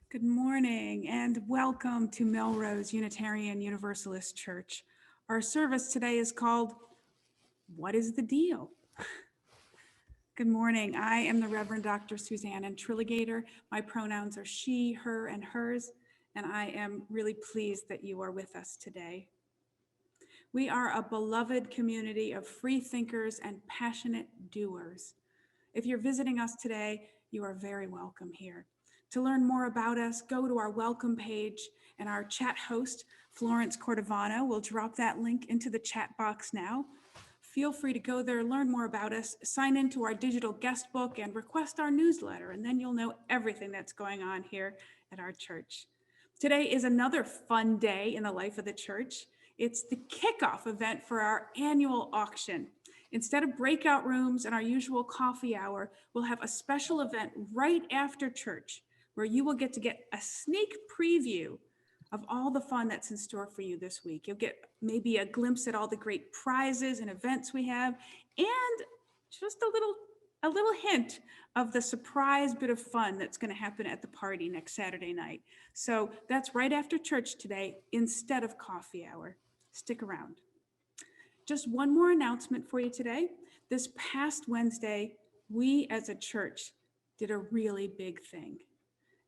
Good morning and welcome to Melrose Unitarian Universalist Church. Our service today is called, What is the Deal? Good morning. I am the Reverend Dr. Suzanne Trilligator. My pronouns are she, her, and hers, and I am really pleased that you are with us today. We are a beloved community of free thinkers and passionate doers. If you're visiting us today, you are very welcome here. To learn more about us, go to our welcome page, and our chat host, Florence Cordovano, will drop that link into the chat box now. Feel free to go there, learn more about us, sign into our digital guest book, and request our newsletter, and then you'll know everything that's going on here at our church. Today is another fun day in the life of the church. It's the kickoff event for our annual auction. Instead of breakout rooms and our usual coffee hour, we'll have a special event right after church where you will get a sneak preview of all the fun that's in store for you this week. You'll get maybe a glimpse at all the great prizes and events we have, and just a little hint of the surprise bit of fun that's going to happen at the party next Saturday night. So that's right after church today instead of coffee hour. Stick around. Just one more announcement for you today. This past Wednesday, we as a church did a really big thing.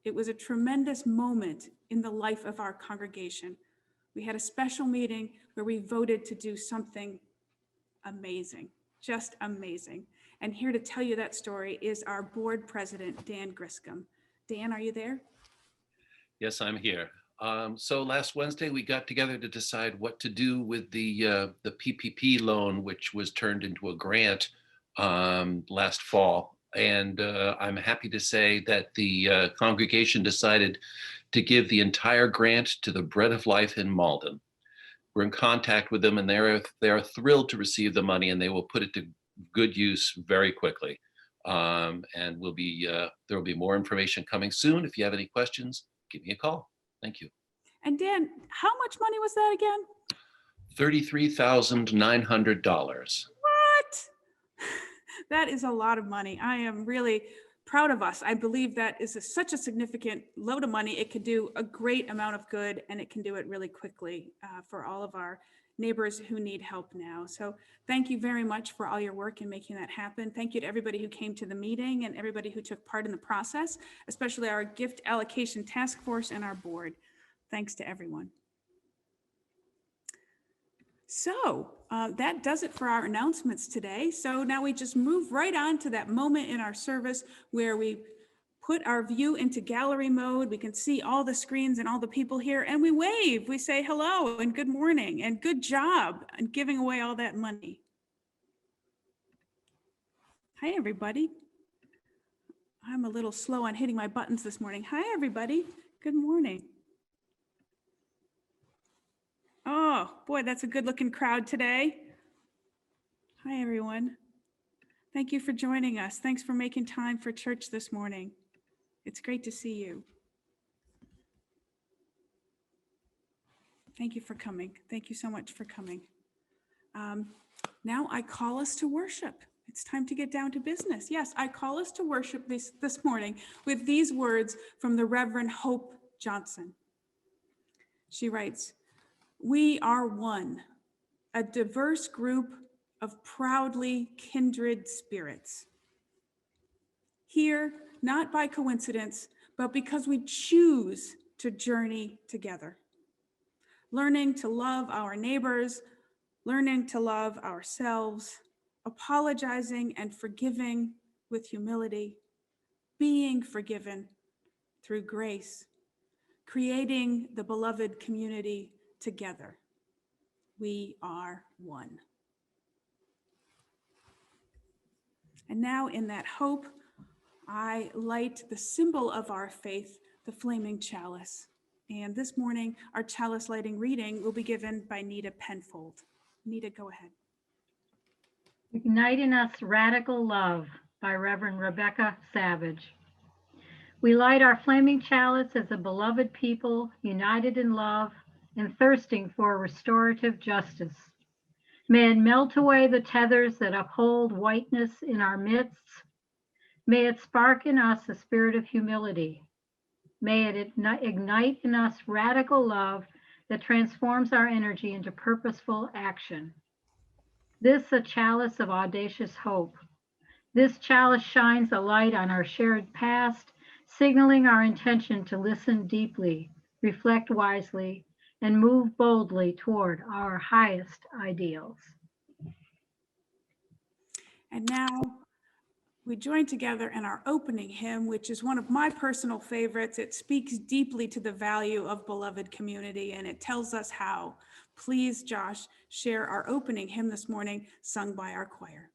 It was a tremendous moment in the life of our congregation. We had a special meeting where we voted to do something amazing, just amazing. And here to tell you that story is our board president, Dan Griscom. Dan, are you there? Yes, I'm here. So last Wednesday, we got together to decide what to do with the PPP loan, which was turned into a grant last fall. And I'm happy to say that the congregation decided to give the entire grant to the Bread of Life in Malden. We're in contact with them, and they're thrilled to receive the money, and they will put it to good use very quickly. And there will be more information coming soon. If you have any questions, give me a call. Thank you. And Dan, how much money was that again? $33,900. What? That is a lot of money. I am really proud of us. I believe that is such a significant load of money. It could do a great amount of good, and it can do it really quickly for all of our neighbors who need help now. So thank you very much for all your work in making that happen. Thank you to everybody who came to the meeting and everybody who took part in the process, especially our gift allocation task force and our board. Thanks to everyone. So that does it for our announcements today. So now we just move right on to that moment in our service where we put our view into gallery mode. We can see all the screens and all the people here, and we wave. We say hello and good morning and good job and giving away all that money. Hi, everybody. I'm a little slow on hitting my buttons this morning. Hi, everybody. Good morning. Oh, boy, that's a good looking crowd today. Hi, everyone. Thank you for joining us. Thanks for making time for church this morning. It's great to see you. Thank you for coming. Thank you so much for coming. Now I call us to worship. It's time to get down to business. Yes, I call us to worship this morning with these words from the Reverend Hope Johnson. She writes, "We are one, a diverse group of proudly kindred spirits. Here, not by coincidence, but because we choose to journey together. Learning to love our neighbors, learning to love ourselves, apologizing and forgiving with humility, being forgiven through grace, creating the beloved community together. We are one." And now in that hope, I light the symbol of our faith, the Flaming Chalice. And this morning, our chalice lighting reading will be given by Nita Penfold. Nita, go ahead. Ignite in Us Radical Love by Reverend Rebecca Savage. We light our flaming chalice as a beloved people, united in love and thirsting for restorative justice. May it melt away the tethers that uphold whiteness in our midst. May it spark in us a spirit of humility. May it ignite in us radical love that transforms our energy into purposeful action. This a chalice of audacious hope. This chalice shines a light on our shared past, signaling our intention to listen deeply, reflect wisely, and move boldly toward our highest ideals. And now we join together in our opening hymn, which is one of my personal favorites. It speaks deeply to the value of beloved community, and it tells us how. Please, Josh, share our opening hymn this morning, sung by our choir.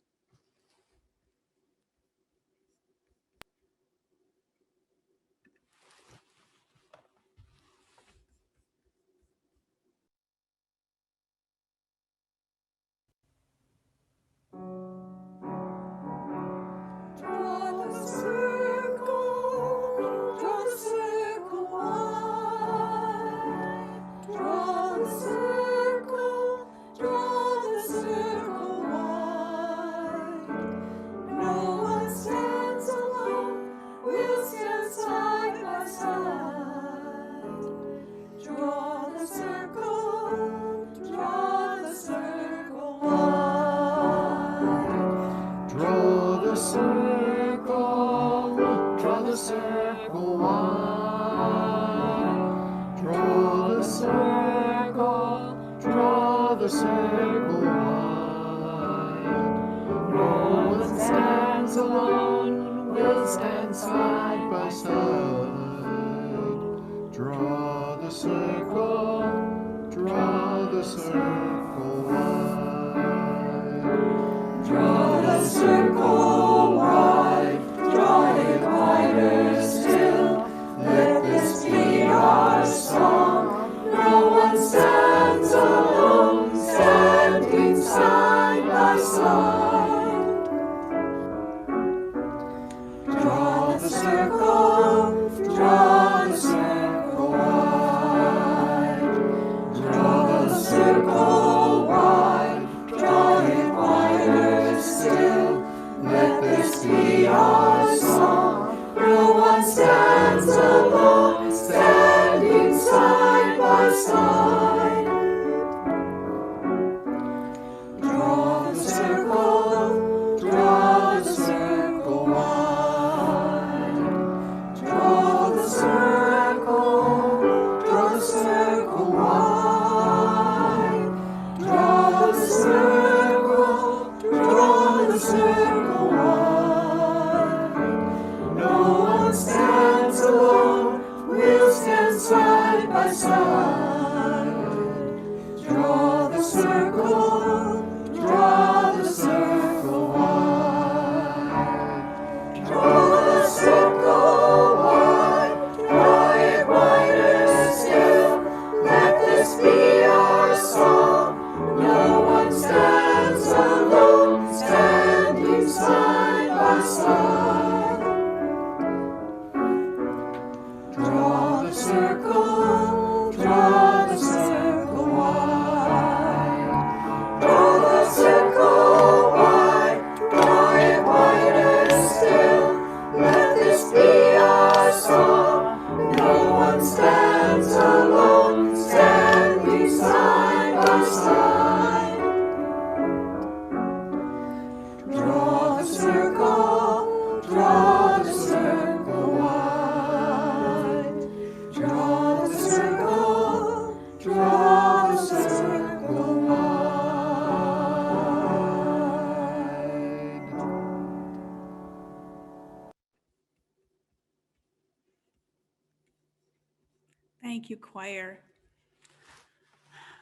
Thank you, choir.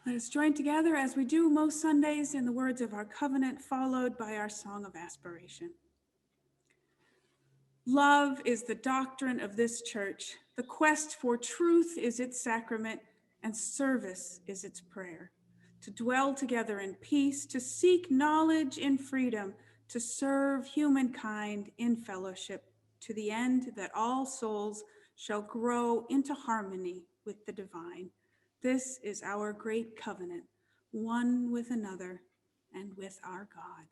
Let us join together as we do most Sundays in the words of our covenant, followed by our song of aspiration. Love is the doctrine of this church. The quest for truth is its sacrament, and service is its prayer. To dwell together in peace, to seek knowledge in freedom, to serve humankind in fellowship, to the end that all souls shall grow into harmony with the divine. This is our great covenant, one with another and with our God.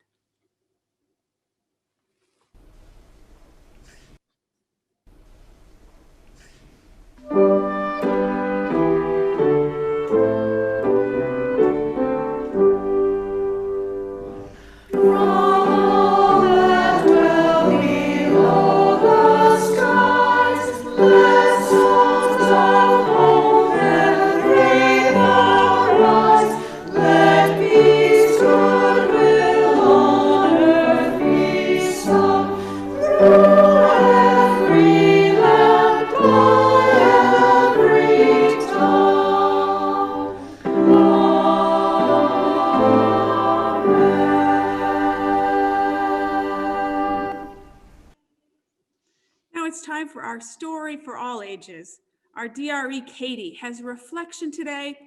our story for all ages, our DRE Katie has a reflection today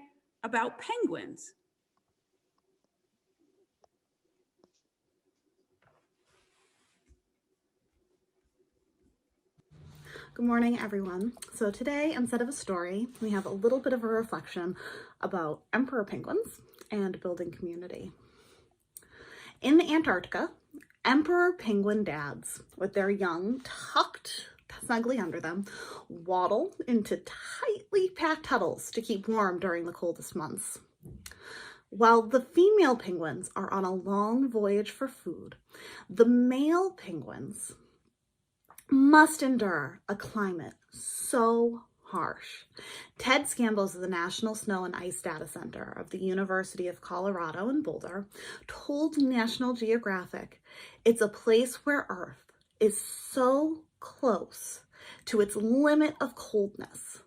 about penguins. Good morning, everyone. So today, instead of a story, we have a little bit of a reflection about emperor penguins and building community. In Antarctica, emperor penguin dads, with their young tucked snugly under them, waddle into tightly packed huddles to keep warm during the coldest months. While the female penguins are on a long voyage for food, the male penguins must endure a climate so harsh. Ted Scambos of the National Snow and Ice Data Center of the University of Colorado in Boulder told National Geographic, "It's a place where Earth is so close to its limit of coldness.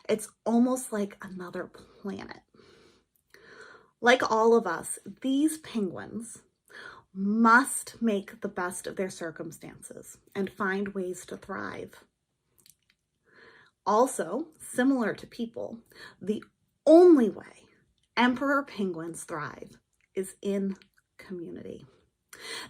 It's almost like another planet." Like all of us, these penguins must make the best of their circumstances and find ways to thrive. Also, similar to people, the only way emperor penguins thrive is in community.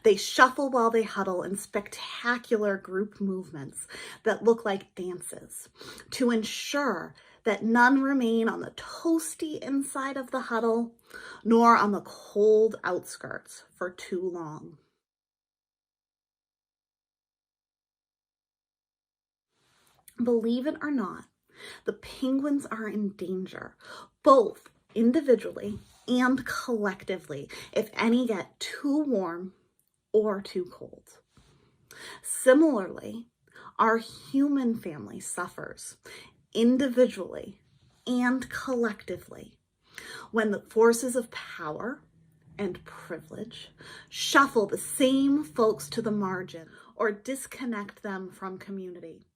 They shuffle while they huddle in spectacular group movements that look like dances to ensure that none remain on the toasty inside of the huddle nor on the cold outskirts for too long. Believe it or not, the penguins are in danger, both individually and collectively, if any get too warm or too cold. Similarly, our human family suffers individually and collectively when the forces of power and privilege shuffle the same folks to the margin or disconnect them from community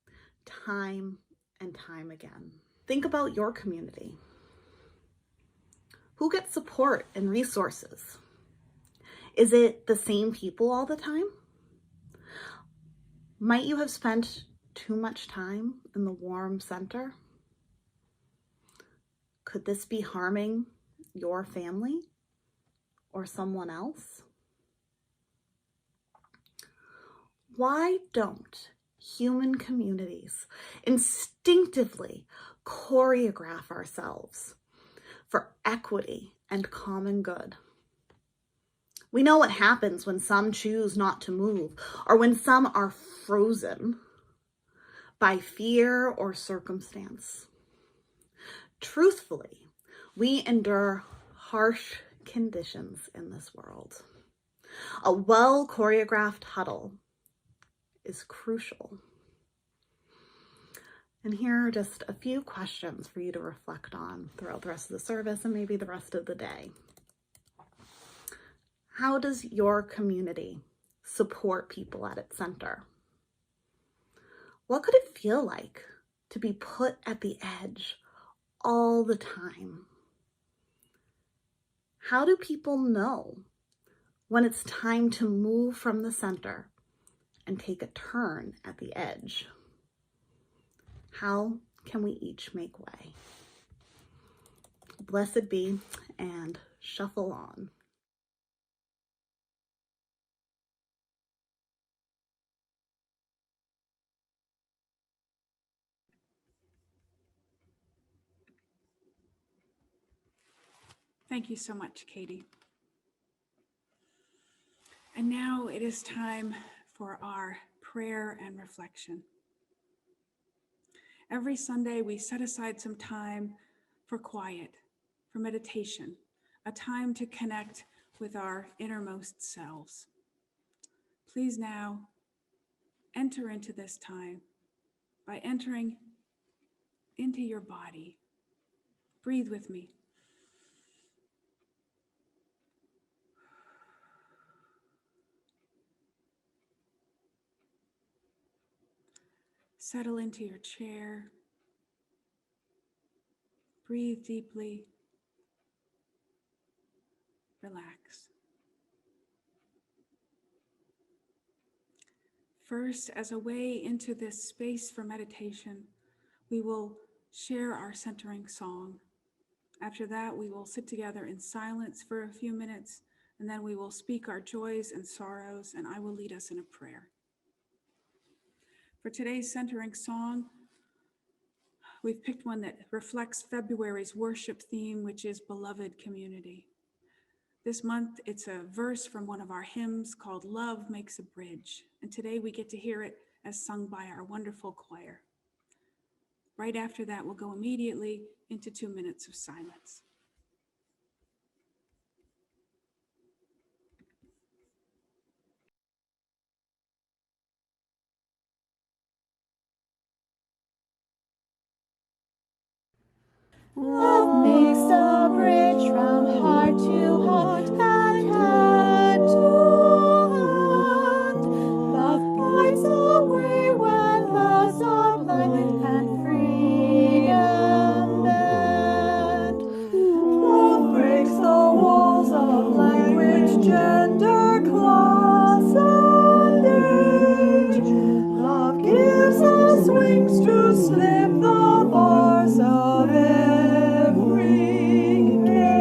time and time again. Think about your community. Who gets support and resources? Is it the same people all the time? Might you have spent too much time in the warm center? Could this be harming your family or someone else? Why don't human communities instinctively choreograph ourselves for equity and common good? We know what happens when some choose not to move or when some are frozen by fear or circumstance. Truthfully, we endure harsh conditions in this world. A well-choreographed huddle is crucial. And here are just a few questions for you to reflect on throughout the rest of the service and maybe the rest of the day. How does your community support people at its center? What could it feel like to be put at the edge all the time? How do people know when it's time to move from the center and take a turn at the edge? How can we each make way? Blessed be, and shuffle on. Thank you so much, Katie. And now it is time for our prayer and reflection. Every Sunday, we set aside some time for quiet, for meditation, a time to connect with our innermost selves. Please now enter into this time by entering into your body. Breathe with me. Settle into your chair. Breathe deeply. Relax. First, as a way into this space for meditation, we will share our centering song. After that, we will sit together in silence for a few minutes, and then we will speak our joys and sorrows, and I will lead us in a prayer. For today's centering song, we've picked one that reflects February's worship theme, which is beloved community. This month, it's a verse from one of our hymns called Love Makes a Bridge, and today we get to hear it as sung by our wonderful choir. Right after that, we'll go immediately into 2 minutes of silence. Love makes a bridge from heart to heart and hand to hand. Love guides the way when loves are blind and freedom bend. Love breaks the walls of language, gender, class, and age. Love gives us wings to slip the bars of every cage.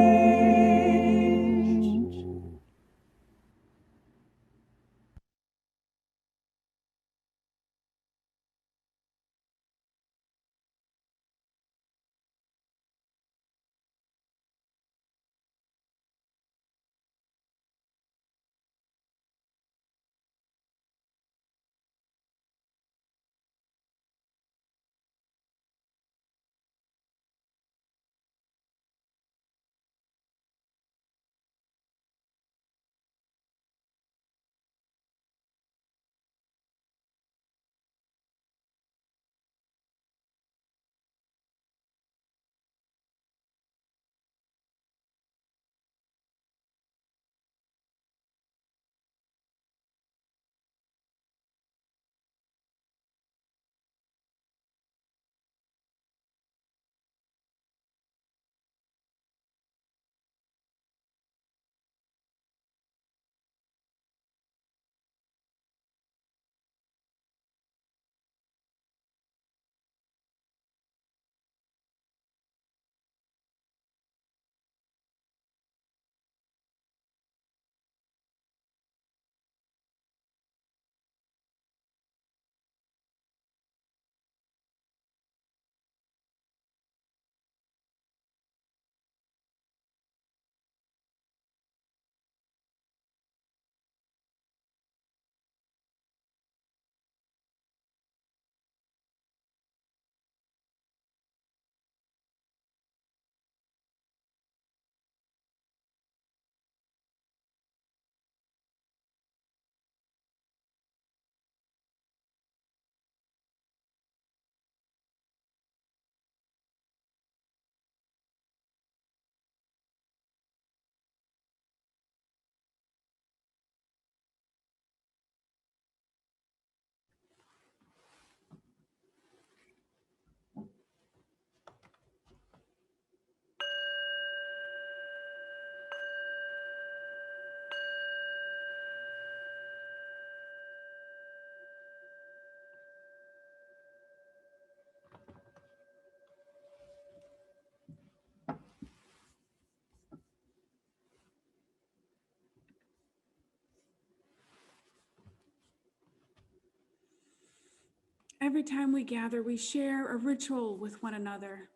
Every time we gather, we share a ritual with one another.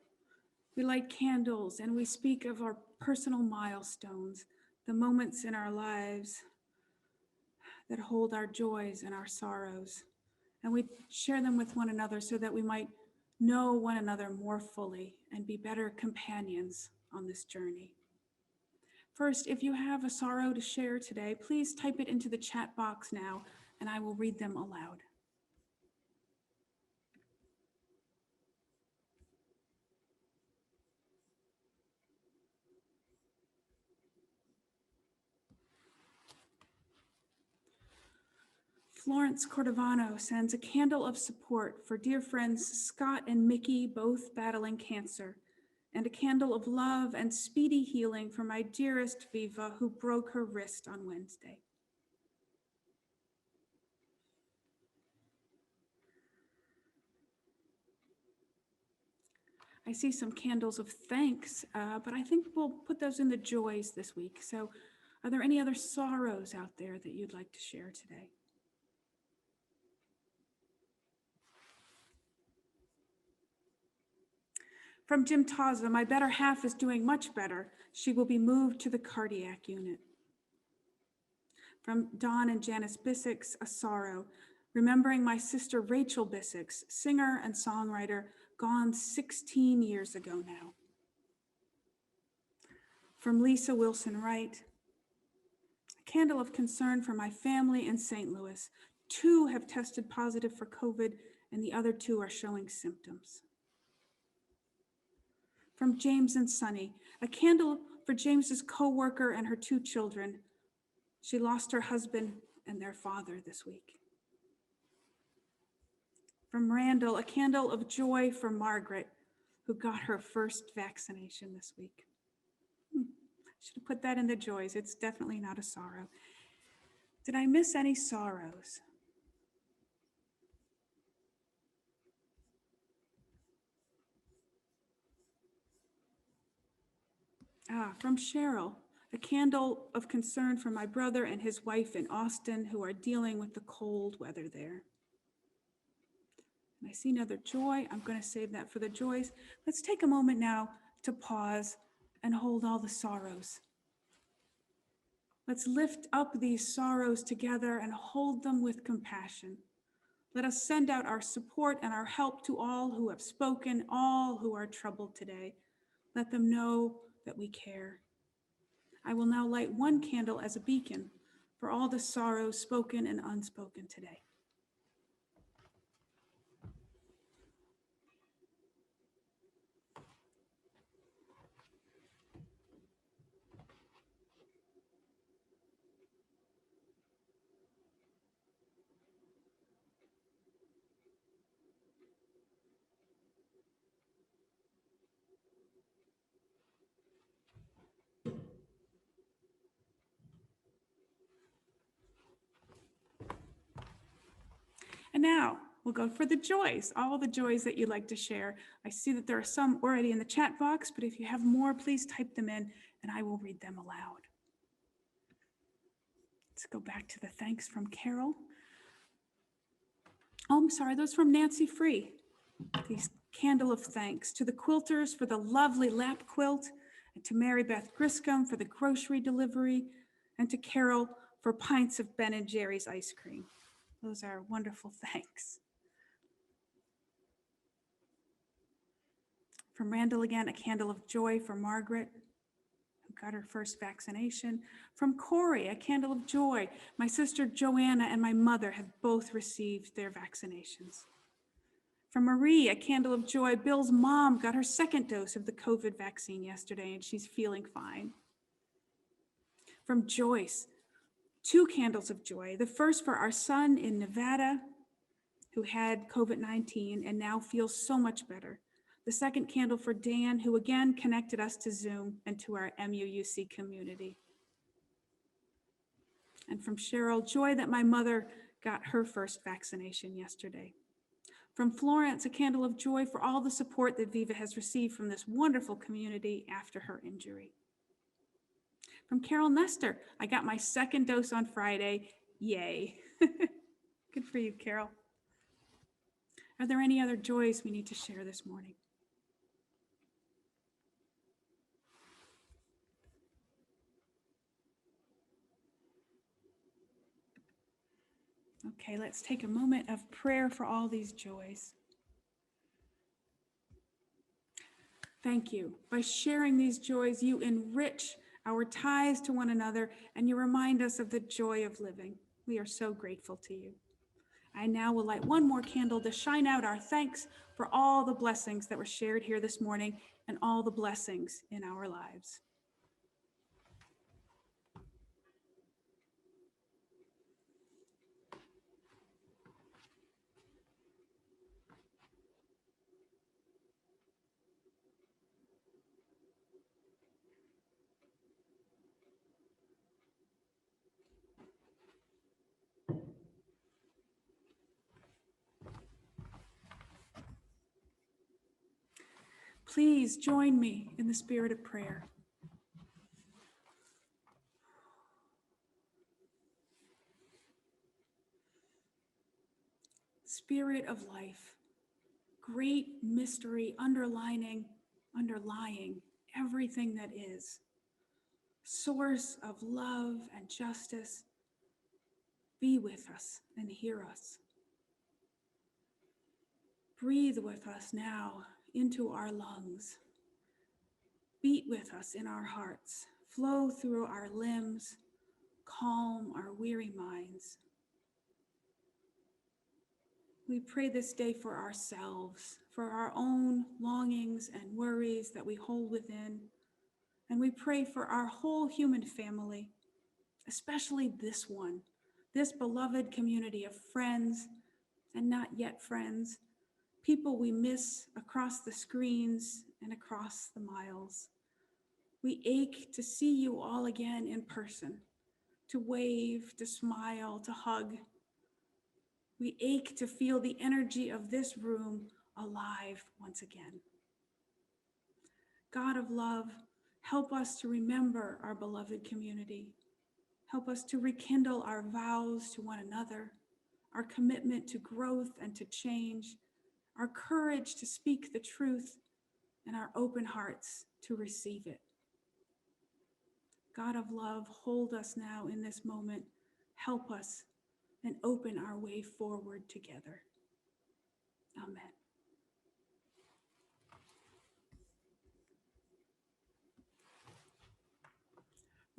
We light candles and we speak of our personal milestones, the moments in our lives that hold our joys and our sorrows. And we share them with one another so that we might know one another more fully and be better companions on this journey. First, if you have a sorrow to share today, please type it into the chat box now, and I will read them aloud. Florence Cordovano sends a candle of support for dear friends Scott and Mickey, both battling cancer, and a candle of love and speedy healing for my dearest Viva, who broke her wrist on Wednesday. I see some candles of thanks, but I think we'll put those in the joys this week. So are there any other sorrows out there that you'd like to share today? From Jim Tazza, my better half is doing much better. She will be moved to the cardiac unit. From Don and Janice Bissix, a sorrow, remembering my sister Rachel Bissix, singer and songwriter, gone 16 years ago now. From Lisa Wilson Wright, a candle of concern for my family in St. Louis. 2 have tested positive for COVID and the other 2 are showing symptoms. From James and Sunny, a candle for James's co-worker and her 2 children. She lost her husband and their father this week. From Randall, a candle of joy for Margaret, who got her first vaccination this week. Should have put that in the joys. It's definitely not a sorrow. Did I miss any sorrows? From Cheryl, a candle of concern for my brother and his wife in Austin who are dealing with the cold weather there. And I see another joy. I'm going to save that for the joys. Let's take a moment now to pause and hold all the sorrows. Let's lift up these sorrows together and hold them with compassion. Let us send out our support and our help to all who have spoken, all who are troubled today. Let them know that we care. I will now light 1 candle as a beacon for all the sorrows spoken and unspoken today. And now we'll go for the joys, all the joys that you'd like to share. I see that there are some already in the chat box, but if you have more, please type them in and I will read them aloud. Let's go back to the thanks from Carol. Oh, I'm sorry, those from Nancy Free. These candle of thanks to the quilters for the lovely lap quilt, and to Mary Beth Griscom for the grocery delivery, and to Carol for pints of Ben & Jerry's ice cream. Those are wonderful thanks. From Randall again, a candle of joy for Margaret, who got her first vaccination. From Corey, a candle of joy. My sister Joanna and my mother have both received their vaccinations. From Marie, a candle of joy. Bill's mom got her 2nd dose of the COVID vaccine yesterday and she's feeling fine. From Joyce, 2 candles of joy. The first for our son in Nevada, who had COVID-19 and now feels so much better. The 2nd candle for Dan, who again connected us to Zoom and to our MUUC community. And from Cheryl, joy that my mother got her first vaccination yesterday. From Florence, a candle of joy for all the support that Viva has received from this wonderful community after her injury. From Carol Nestor, I got my 2nd dose on Friday. Yay. Good for you, Carol. Are there any other joys we need to share this morning? Okay, let's take a moment of prayer for all these joys. Thank you. By sharing these joys, you enrich our ties to one another and you remind us of the joy of living. We are so grateful to you. I now will light 1 more candle to shine out our thanks for all the blessings that were shared here this morning and all the blessings in our lives. Please join me in the spirit of prayer. Spirit of life, great mystery underlying everything that is, source of love and justice, be with us and hear us. Breathe with us now into our lungs. Beat with us in our hearts. Flow through our limbs. Calm our weary minds. We pray this day for ourselves, for our own longings and worries that we hold within. And we pray for our whole human family, especially this one, this beloved community of friends and not yet friends, people we miss across the screens and across the miles. We ache to see you all again in person, to wave, to smile, to hug. We ache to feel the energy of this room alive once again. God of love, help us to remember our beloved community. Help us to rekindle our vows to one another, our commitment to growth and to change, our courage to speak the truth, and our open hearts to receive it. God of love, hold us now in this moment. Help us and open our way forward together. Amen.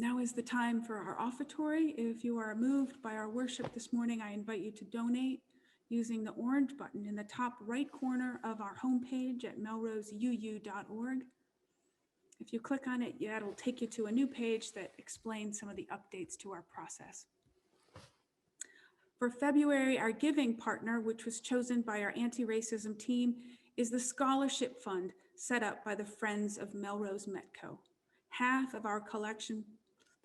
Now is the time for our offertory. If you are moved by our worship this morning, I invite you to donate using the orange button in the top right corner of our homepage at melroseuu.org. If you click on it, it'll take you to a new page that explains some of the updates to our process. For February, our giving partner, which was chosen by our anti-racism team, is the scholarship fund set up by the Friends of Melrose Metco. Half of our collection,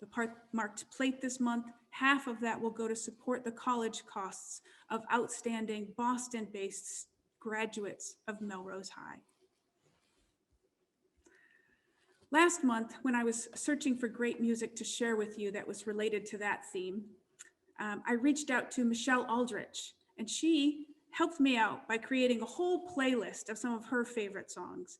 the part marked plate this month, half of that will go to support the college costs of outstanding Boston-based graduates of Melrose High. Last month, when I was searching for great music to share with you that was related to that theme, I reached out to Michelle Aldrich, and she helped me out by creating a whole playlist of some of her favorite songs.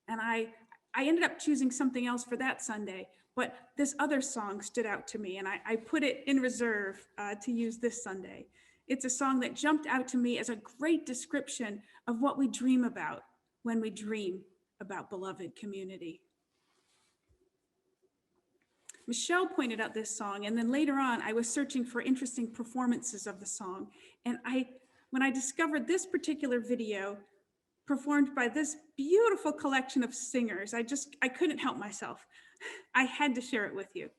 And I ended up choosing something else for that Sunday, but this other song stood out to me, and I put it in reserve to use this Sunday. It's a song that jumped out to me as a great description of what we dream about when we dream about beloved community. Michelle pointed out this song, and then later on, I was searching for interesting performances of the song. And when I discovered this particular video performed by this beautiful collection of singers, I couldn't help myself. I had to share it with you.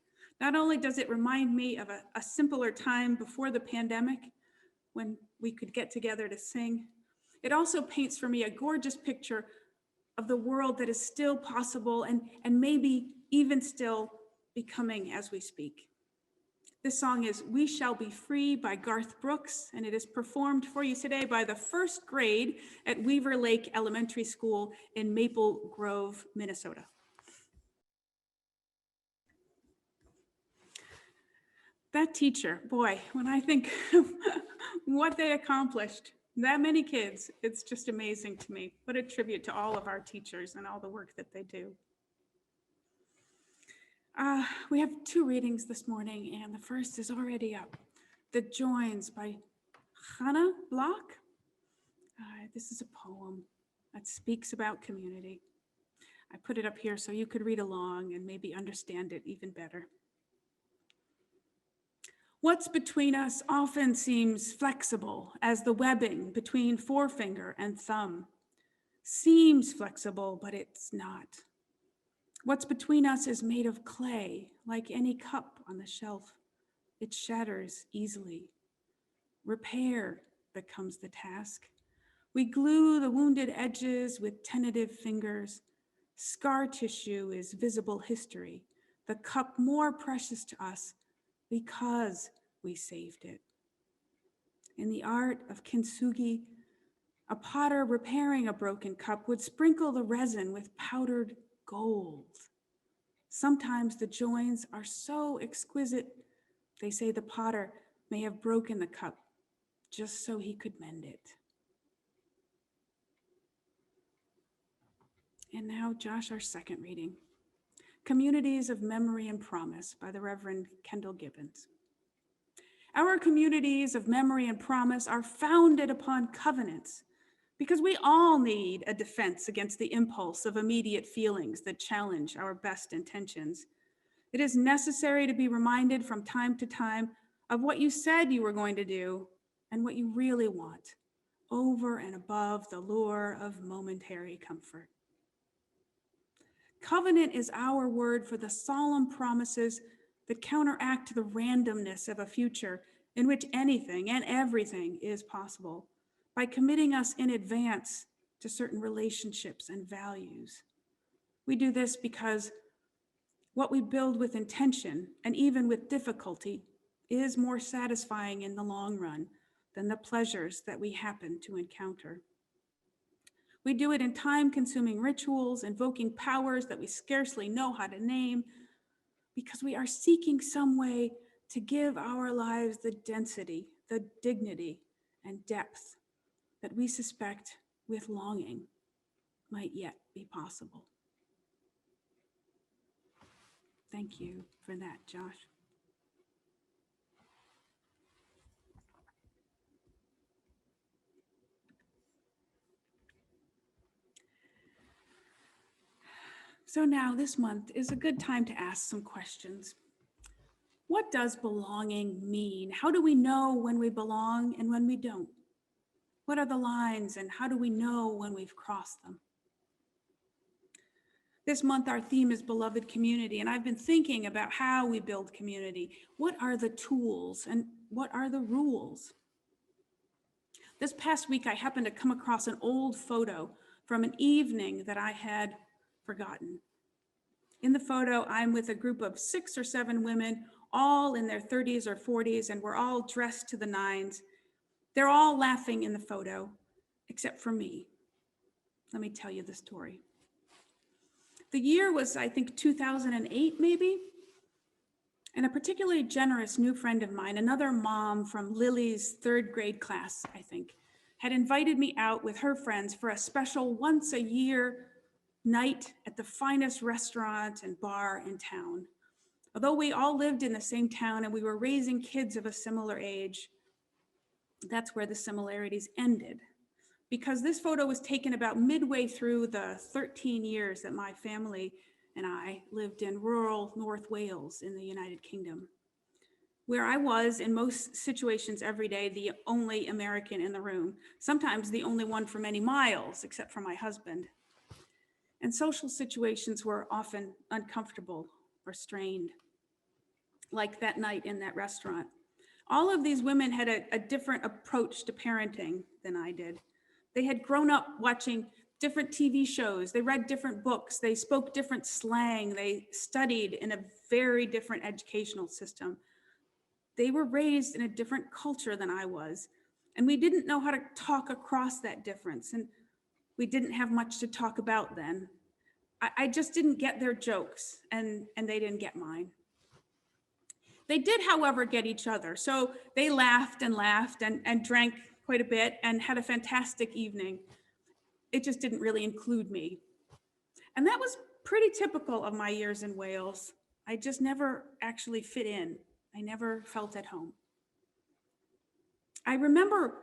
Not only does it remind me of a simpler time before the pandemic, when we could get together to sing, it also paints for me a gorgeous picture of the world that is still possible and maybe even still becoming as we speak. This song is We Shall Be Free by Garth Brooks, and it is performed for you today by the first grade at Weaver Lake Elementary School in Maple Grove, Minnesota. That teacher, boy, when I think of what they accomplished, that many kids, it's just amazing to me. What a tribute to all of our teachers and all the work that they do. We have two readings this morning, and the first is already up. The Joins by Hannah Block. This is a poem that speaks about community. I put it up here so you could read along and maybe understand it even better. What's between us often seems flexible as the webbing between forefinger and thumb. Seems flexible, but it's not. What's between us is made of clay, like any cup on the shelf. It shatters easily. Repair becomes the task. We glue the wounded edges with tentative fingers. Scar tissue is visible history, the cup more precious to us because we saved it. In the art of kintsugi, A potter repairing a broken cup would sprinkle the resin with powdered gold. Sometimes the joins are so exquisite, they say the potter may have broken the cup just so he could mend it. And now, Josh, our second reading, Communities of Memory and Promise by the Reverend Kendall Gibbons. Our communities of memory and promise are founded upon covenants because we all need a defense against the impulse of immediate feelings that challenge our best intentions. It is necessary to be reminded from time to time of what you said you were going to do and what you really want, over and above the lure of momentary comfort. Covenant is our word for the solemn promises that counteract the randomness of a future in which anything and everything is possible by committing us in advance to certain relationships and values. We do this because what we build with intention and even with difficulty is more satisfying in the long run than the pleasures that we happen to encounter. We do it in time-consuming rituals, invoking powers that we scarcely know how to name, because we are seeking some way to give our lives the density, the dignity, and depth that we suspect with longing might yet be possible. Thank you for that, Josh. So now this month is a good time to ask some questions. What does belonging mean? How do we know when we belong and when we don't? What are the lines and how do we know when we've crossed them? This month, our theme is beloved community, and I've been thinking about how we build community. What are the tools and what are the rules? This past week, I happened to come across an old photo from an evening that I had forgotten. In the photo, I'm with a group of 6 or 7 women, all in their 30s or 40s, and we're all dressed to the nines. They're all laughing in the photo, except for me. Let me tell you the story. The year was, I think, 2008, maybe. And a particularly generous new friend of mine, another mom from Lily's 3rd grade class, I think, had invited me out with her friends for a special once-a-year night at the finest restaurant and bar in town. Although we all lived in the same town and we were raising kids of a similar age, that's where the similarities ended. Because this photo was taken about midway through the 13 years that my family and I lived in rural North Wales in the United Kingdom, where I was, in most situations every day, the only American in the room, sometimes the only one for many miles, except for my husband. And social situations were often uncomfortable or strained, like that night in that restaurant. All of these women had a different approach to parenting than I did. They had grown up watching different TV shows. They read different books. They spoke different slang. They studied in a very different educational system. They were raised in a different culture than I was. And we didn't know how to talk across that difference. And we didn't have much to talk about then. I just didn't get their jokes, and they didn't get mine. They did, however, get each other. So they laughed and drank quite a bit and had a fantastic evening. It just didn't really include me. And that was pretty typical of my years in Wales. I just never actually fit in. I never felt at home. I remember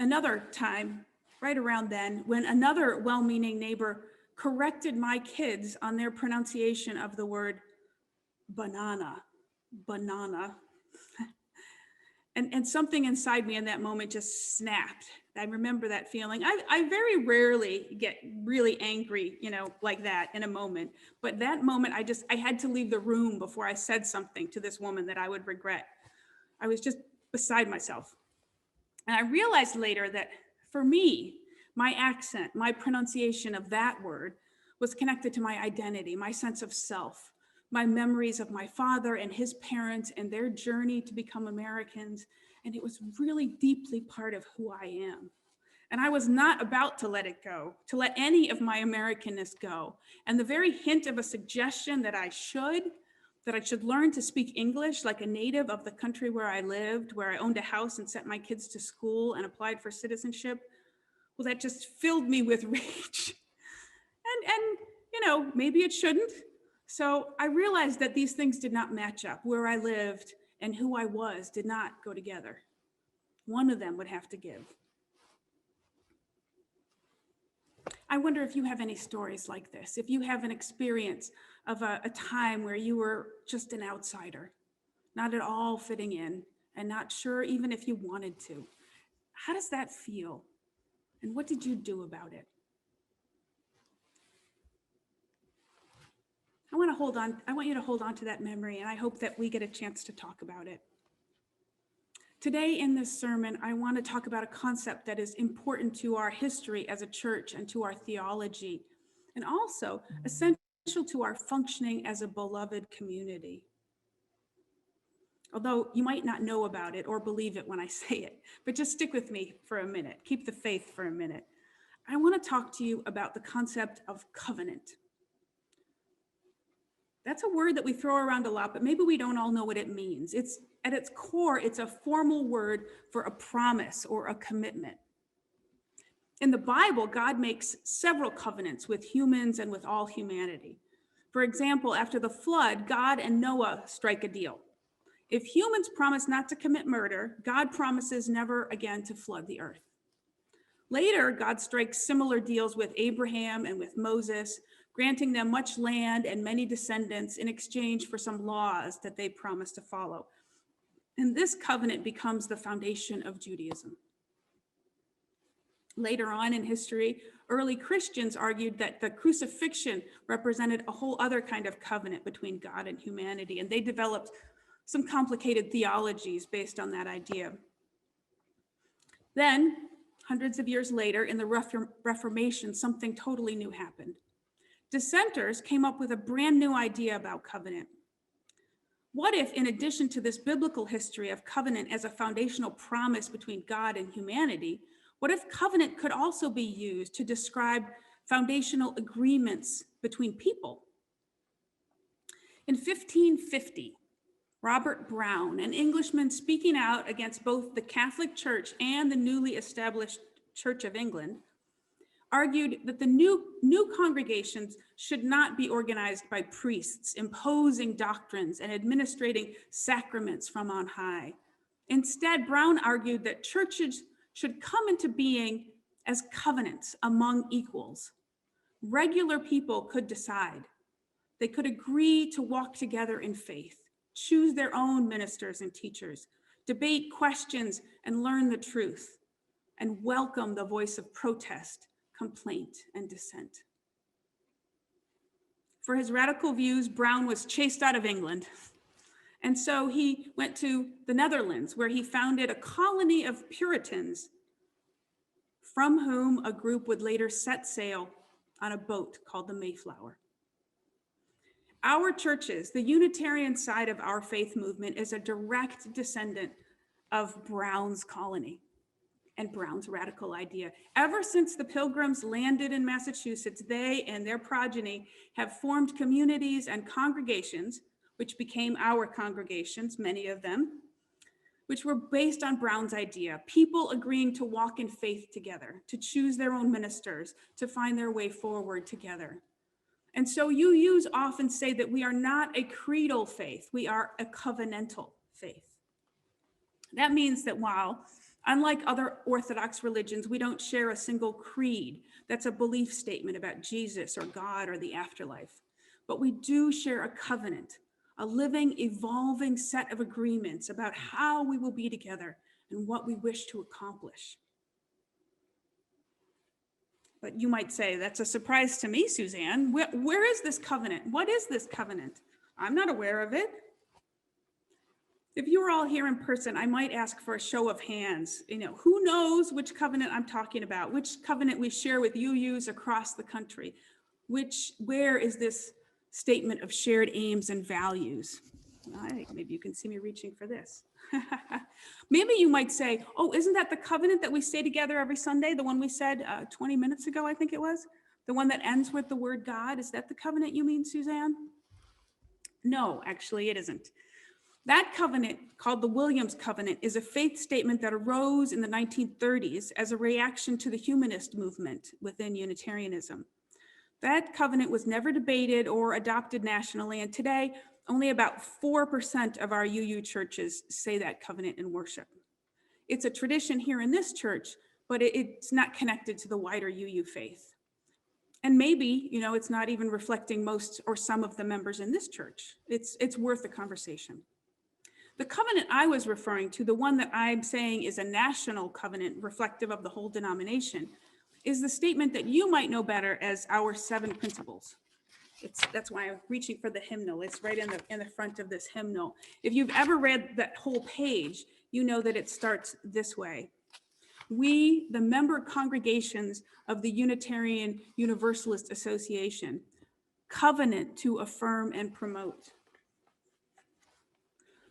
another time right around then when another well-meaning neighbor corrected my kids on their pronunciation of the word banana. And something inside me in that moment just snapped. I remember that feeling. I very rarely get really angry, like that in a moment. But that moment, I had to leave the room before I said something to this woman that I would regret. I was just beside myself. And I realized later that for me, my accent, my pronunciation of that word was connected to my identity, my sense of self, my memories of my father and his parents and their journey to become Americans. And it was really deeply part of who I am. And I was not about to let it go, to let any of my Americanness go. And the very hint of a suggestion that I should learn to speak English like a native of the country where I lived, where I owned a house and sent my kids to school and applied for citizenship, well, that just filled me with rage. And you know, maybe it shouldn't. So I realized that these things did not match up. Where I lived and who I was did not go together. One of them would have to give. I wonder if you have any stories like this, if you have an experience of a time where you were just an outsider, not at all fitting in, and not sure even if you wanted to. How does that feel? And what did you do about it? I want you to hold on to that memory, and I hope that we get a chance to talk about it. Today in this sermon, I want to talk about a concept that is important to our history as a church and to our theology, and also essential to our functioning as a beloved community. Although you might not know about it or believe it when I say it, but just stick with me for a minute. Keep the faith for a minute. I want to talk to you about the concept of covenant. That's a word that we throw around a lot, but maybe we don't all know what it means. It's at its core, it's a formal word for a promise or a commitment. In the Bible, God makes several covenants with humans and with all humanity. For example, after the flood, God and Noah strike a deal. If humans promise not to commit murder, God promises never again to flood the earth. Later, God strikes similar deals with Abraham and with Moses, granting them much land and many descendants in exchange for some laws that they promised to follow. And this covenant becomes the foundation of Judaism. Later on in history, early Christians argued that the crucifixion represented a whole other kind of covenant between God and humanity, and they developed some complicated theologies based on that idea. Then, hundreds of years later, in the Reformation, something totally new happened. Dissenters came up with a brand new idea about covenant. What if, in addition to this biblical history of covenant as a foundational promise between God and humanity, what if covenant could also be used to describe foundational agreements between people? In 1550, Robert Brown, an Englishman speaking out against both the Catholic Church and the newly established Church of England, argued that the new congregations should not be organized by priests imposing doctrines and administrating sacraments from on high. Instead, Brown argued that churches should come into being as covenants among equals. Regular people could decide. They could agree to walk together in faith, choose their own ministers and teachers, debate questions and learn the truth, and welcome the voice of protest, complaint, and dissent. For his radical views, Brown was chased out of England. And so he went to the Netherlands, where he founded a colony of Puritans, from whom a group would later set sail on a boat called the Mayflower. Our churches, the Unitarian side of our faith movement, is a direct descendant of Brown's colony and Brown's radical idea. Ever since the Pilgrims landed in Massachusetts, they and their progeny have formed communities and congregations, which became our congregations, many of them, which were based on Brown's idea, people agreeing to walk in faith together, to choose their own ministers, to find their way forward together. And so UUs often say that we are not a creedal faith, we are a covenantal faith. That means that while, unlike other Orthodox religions, we don't share a single creed that's a belief statement about Jesus or God or the afterlife, but we do share a covenant, a living, evolving set of agreements about how we will be together and what we wish to accomplish. But you might say, that's a surprise to me, Suzanne. Where is this covenant? What is this covenant? I'm not aware of it. If you were all here in person, I might ask for a show of hands. Who knows which covenant I'm talking about, which covenant we share with UUs across the country? Where is this statement of shared aims and values? Maybe you can see me reaching for this. Maybe you might say, oh, isn't that the covenant that we say together every Sunday? The one we said 20 minutes ago, I think it was. The one that ends with the word God. Is that the covenant you mean, Suzanne? No, actually, it isn't. That covenant, called the Williams Covenant, is a faith statement that arose in the 1930s as a reaction to the humanist movement within Unitarianism. That covenant was never debated or adopted nationally, and today only about 4% of our UU churches say that covenant in worship. It's a tradition here in this church, but it's not connected to the wider UU faith. And maybe, it's not even reflecting most or some of the members in this church. It's worth a conversation. The covenant I was referring to, the one that I'm saying is a national covenant reflective of the whole denomination, is the statement that you might know better as our 7 principles. That's why I'm reaching for the hymnal. It's right in the front of this hymnal. If you've ever read that whole page, you know that it starts this way. We, the member congregations of the Unitarian Universalist Association, covenant to affirm and promote.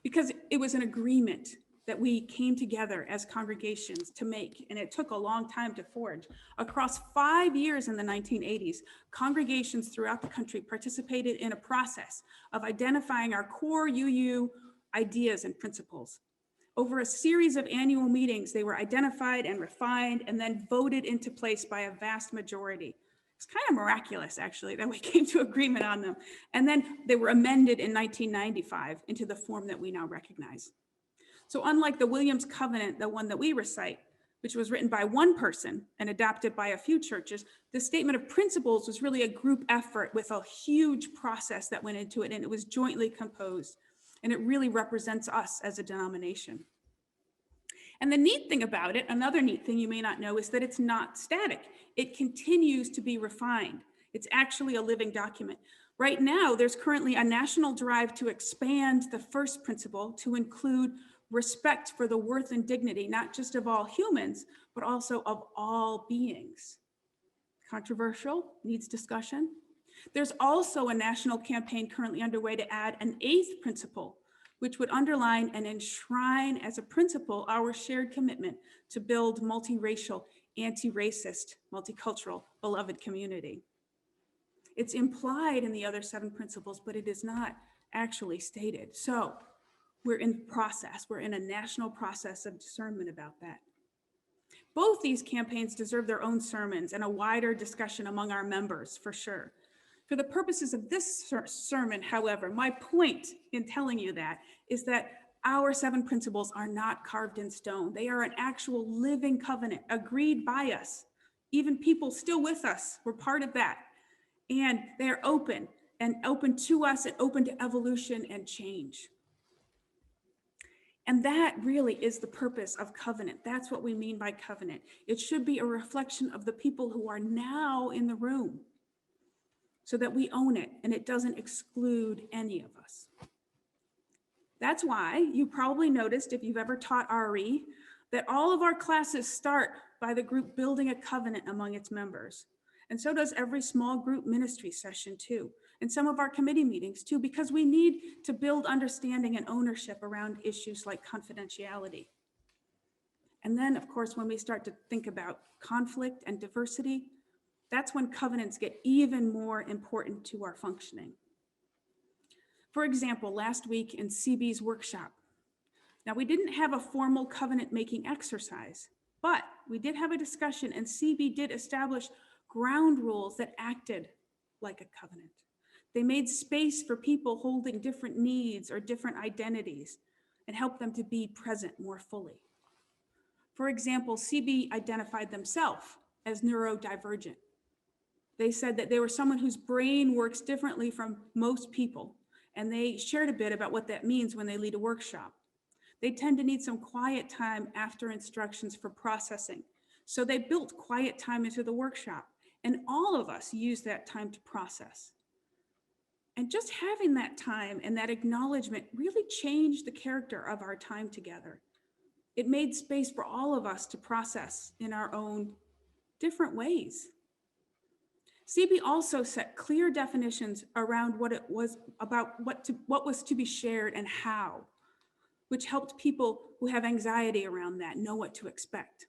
Because it was an agreement that we came together as congregations to make, and it took a long time to forge. Across 5 years in the 1980s, congregations throughout the country participated in a process of identifying our core UU ideas and principles. Over a series of annual meetings, they were identified and refined and then voted into place by a vast majority. It's kind of miraculous, actually, that we came to agreement on them. And then they were amended in 1995 into the form that we now recognize. So unlike the Williams Covenant, the one that we recite, which was written by one person and adopted by a few churches, the statement of principles was really a group effort with a huge process that went into it, and it was jointly composed. And it really represents us as a denomination. And the neat thing about it, another neat thing you may not know, is that it's not static. It continues to be refined. It's actually a living document. Right now, there's currently a national drive to expand the first principle to include respect for the worth and dignity, not just of all humans, but also of all beings. Controversial, needs discussion. There's also a national campaign currently underway to add an 8th principle, which would underline and enshrine as a principle our shared commitment to build multiracial, anti-racist, multicultural, beloved community. It's implied in the other 7 principles, but it is not actually stated. So we're in process. We're in a national process of discernment about that. Both these campaigns deserve their own sermons and a wider discussion among our members, for sure. For the purposes of this sermon, however, my point in telling you that is that our 7 principles are not carved in stone. They are an actual living covenant agreed by us. Even people still with us, we're part of that. And they're open to us and open to evolution and change. And that really is the purpose of covenant. That's what we mean by covenant. It should be a reflection of the people who are now in the room so that we own it and it doesn't exclude any of us. That's why you probably noticed, if you've ever taught RE, that all of our classes start by the group building a covenant among its members. And so does every small group ministry session too, and some of our committee meetings too, because we need to build understanding and ownership around issues like confidentiality. And then, of course, when we start to think about conflict and diversity, that's when covenants get even more important to our functioning. For example, last week in CB's workshop, now we didn't have a formal covenant making exercise, but we did have a discussion, and CB did establish ground rules that acted like a covenant. They made space for people holding different needs or different identities and helped them to be present more fully. For example, CB identified themselves as neurodivergent. They said that they were someone whose brain works differently from most people, and they shared a bit about what that means when they lead a workshop. They tend to need some quiet time after instructions for processing. So they built quiet time into the workshop, and all of us use that time to process. And just having that time and that acknowledgement really changed the character of our time together. It made space for all of us to process in our own different ways. CB also set clear definitions around what it was about, what was to be shared and how. which helped people who have anxiety around that know what to expect.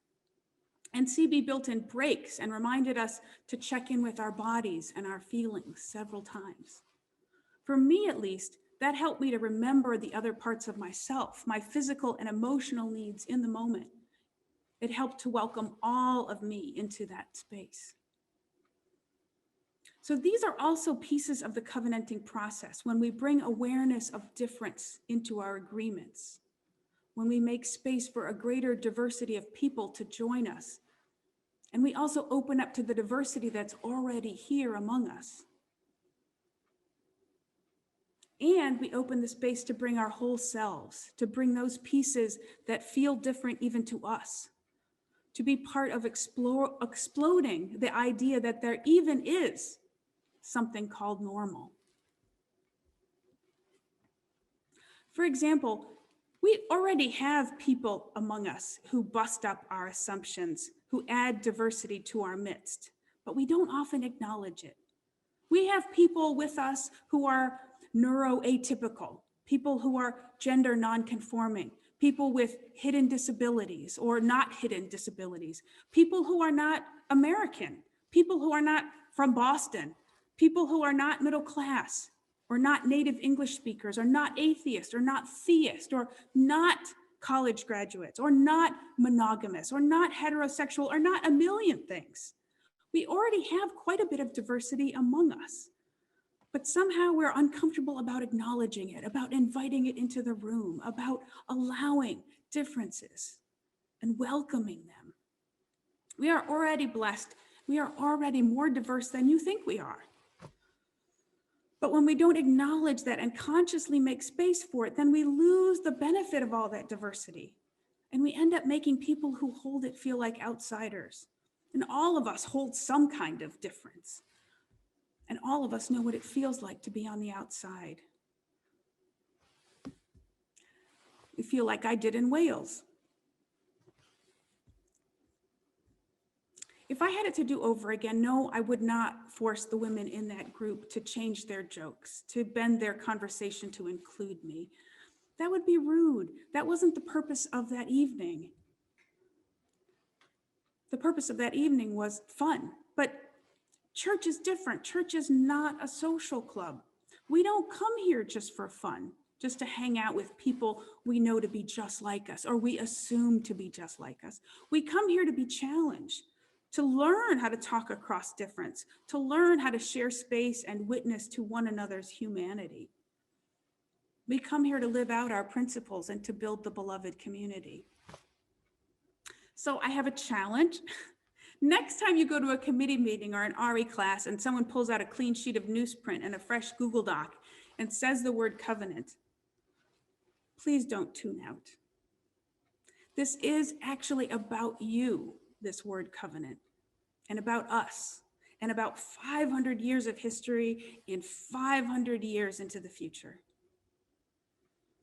And CB built in breaks and reminded us to check in with our bodies and our feelings several times. For me, at least, that helped me to remember the other parts of myself, my physical and emotional needs in the moment. It helped to welcome all of me into that space. So these are also pieces of the covenanting process when we bring awareness of difference into our agreements, when we make space for a greater diversity of people to join us, and we also open up to the diversity that's already here among us. And we open the space to bring our whole selves, to bring those pieces that feel different even to us, to be part of exploding the idea that there even is something called normal. For example, we already have people among us who bust up our assumptions, who add diversity to our midst, but we don't often acknowledge it. We have people with us who are neuroatypical, people who are gender nonconforming, people with hidden disabilities or not hidden disabilities, people who are not American, people who are not from Boston, people who are not middle class, or not native English speakers, or not atheist, or not theist, or not college graduates, or not monogamous, or not heterosexual, or not a million things. We already have quite a bit of diversity among us, but somehow we're uncomfortable about acknowledging it, about inviting it into the room, about allowing differences and welcoming them. We are already blessed. We are already more diverse than you think we are. But when we don't acknowledge that and consciously make space for it, then we lose the benefit of all that diversity. And we end up making people who hold it feel like outsiders. And all of us hold some kind of difference. And all of us know what it feels like to be on the outside. We feel like I did in Wales. If I had it to do over again, no, I would not force the women in that group to change their jokes, to bend their conversation to include me. That would be rude. That wasn't the purpose of that evening. The purpose of that evening was fun, but church is different. Church is not a social club. We don't come here just for fun, just to hang out with people we know to be just like us, or we assume to be just like us. We come here to be challenged, to learn how to talk across difference, to learn how to share space and witness to one another's humanity. We come here to live out our principles and to build the beloved community. So I have a challenge. Next time you go to a committee meeting or an RE class and someone pulls out a clean sheet of newsprint and a fresh Google Doc and says the word covenant, please don't tune out. This is actually about you, this word covenant, and about us, and about 500 years of history and 500 years into the future.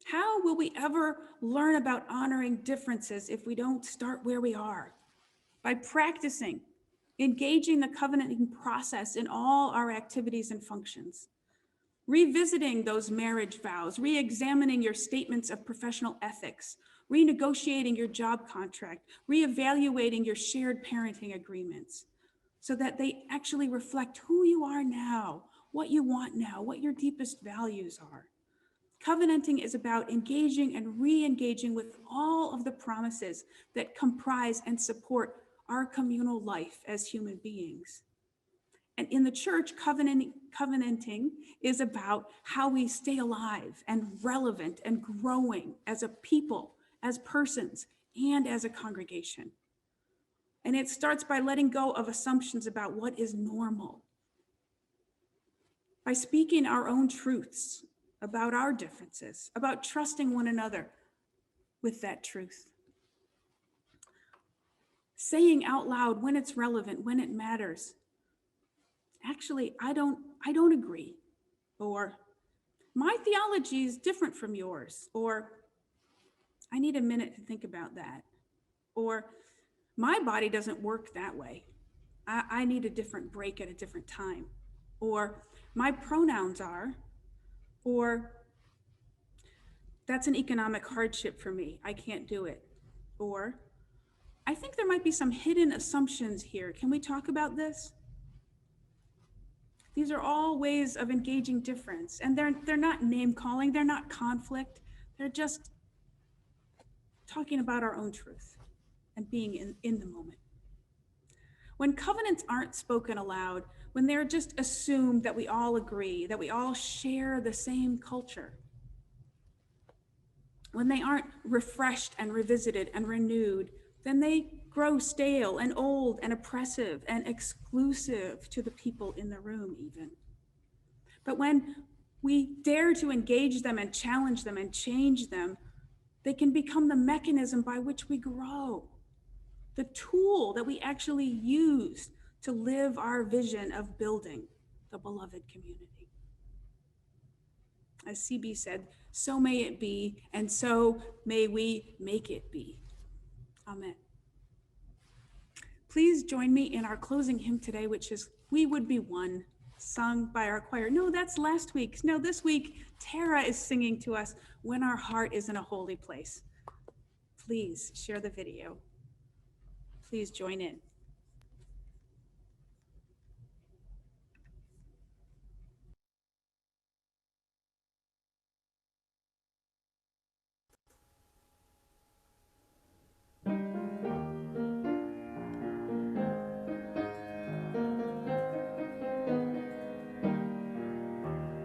How will we ever learn about honoring differences if we don't start where we are? By practicing, engaging the covenanting process in all our activities and functions, revisiting those marriage vows, re-examining your statements of professional ethics, renegotiating your job contract, reevaluating your shared parenting agreements, so that they actually reflect who you are now, what you want now, what your deepest values are. Covenanting is about engaging and re-engaging with all of the promises that comprise and support our communal life as human beings. And in the church, covenanting is about how we stay alive and relevant and growing as a people, as persons, and as a congregation. And it starts by letting go of assumptions about what is normal, by speaking our own truths about our differences, about trusting one another with that truth. Saying out loud when it's relevant, when it matters. Actually, I don't agree. Or my theology is different from yours. Or I need a minute to think about that. Or my body doesn't work that way. I need a different break at a different time. Or my pronouns are, or That's an economic hardship for me. I can't do it. Or, I think there might be some hidden assumptions here. Can we talk about this? These are all ways of engaging difference, and they're not name calling, they're not conflict, they're just talking about our own truth and being in the moment. When covenants aren't spoken aloud, when they're just assumed that we all agree, that we all share the same culture, when they aren't refreshed and revisited and renewed, then they grow stale and old and oppressive and exclusive to the people in the room even. But when we dare to engage them and challenge them and change them, they can become the mechanism by which we grow, the tool that we actually use to live our vision of building the beloved community. As CB said, so may it be, and so may we make it be. Amen. Please join me in our closing hymn today, which is We Would Be One, sung by our choir. No, that's last week. No, this week, Tara is singing to us When Our Heart is in a Holy Place. Please share the video. Please join in.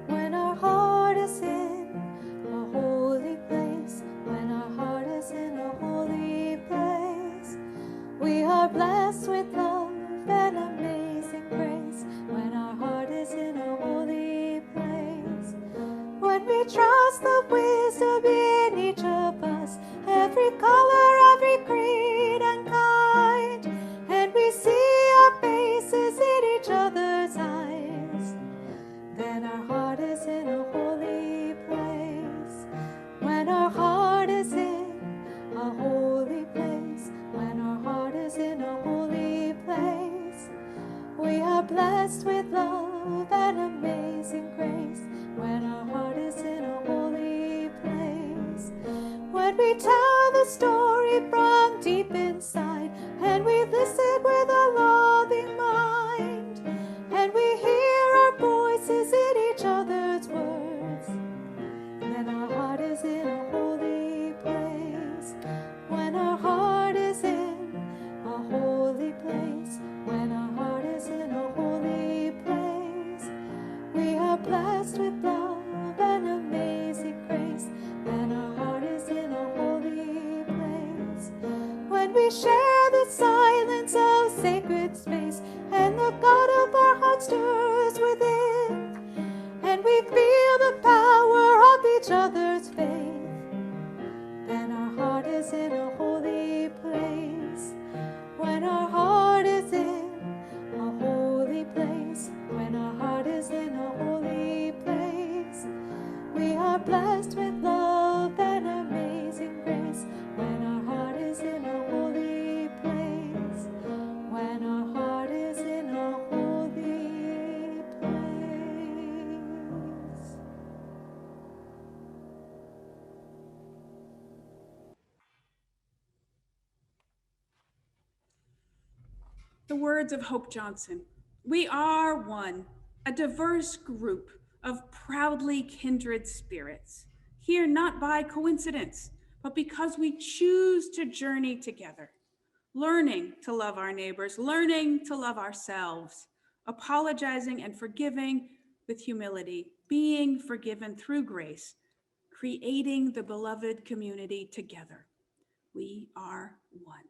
When our heart is in a holy place, when our heart is in a holy place, we are blessed with love and amazing grace. When our heart is in a holy place, when we trust the wisdom in each of us, every color, every creed and kind, and we see our faces in each other's eyes, then our heart is in a holy place. When our heart is in a holy place, when our heart is in a holy place, we are blessed with love and amazing grace. When our heart is in a holy place, when we tell the story from deep inside, and we listen with a loving mind, and we hear our voices in each other's words, then our heart is in a holy place. When our heart is in a holy place, when our heart is in a holy place, we are blessed with love and amazing grace. Then our heart is in a holy place. When we share the silence of sacred space, and the God of our heart stirs within, and we feel the power of each other's faith, then our heart is in a holy place. When our heart is in a holy place, when our heart is in a holy place, we are blessed with love and amazing grace. When our heart is in a holy place, when our heart is in a holy place. The words of Hope Johnson. We are one, a diverse group of proudly kindred spirits, here not by coincidence, but because we choose to journey together, learning to love our neighbors, learning to love ourselves, apologizing and forgiving with humility, being forgiven through grace, creating the beloved community together. We are one.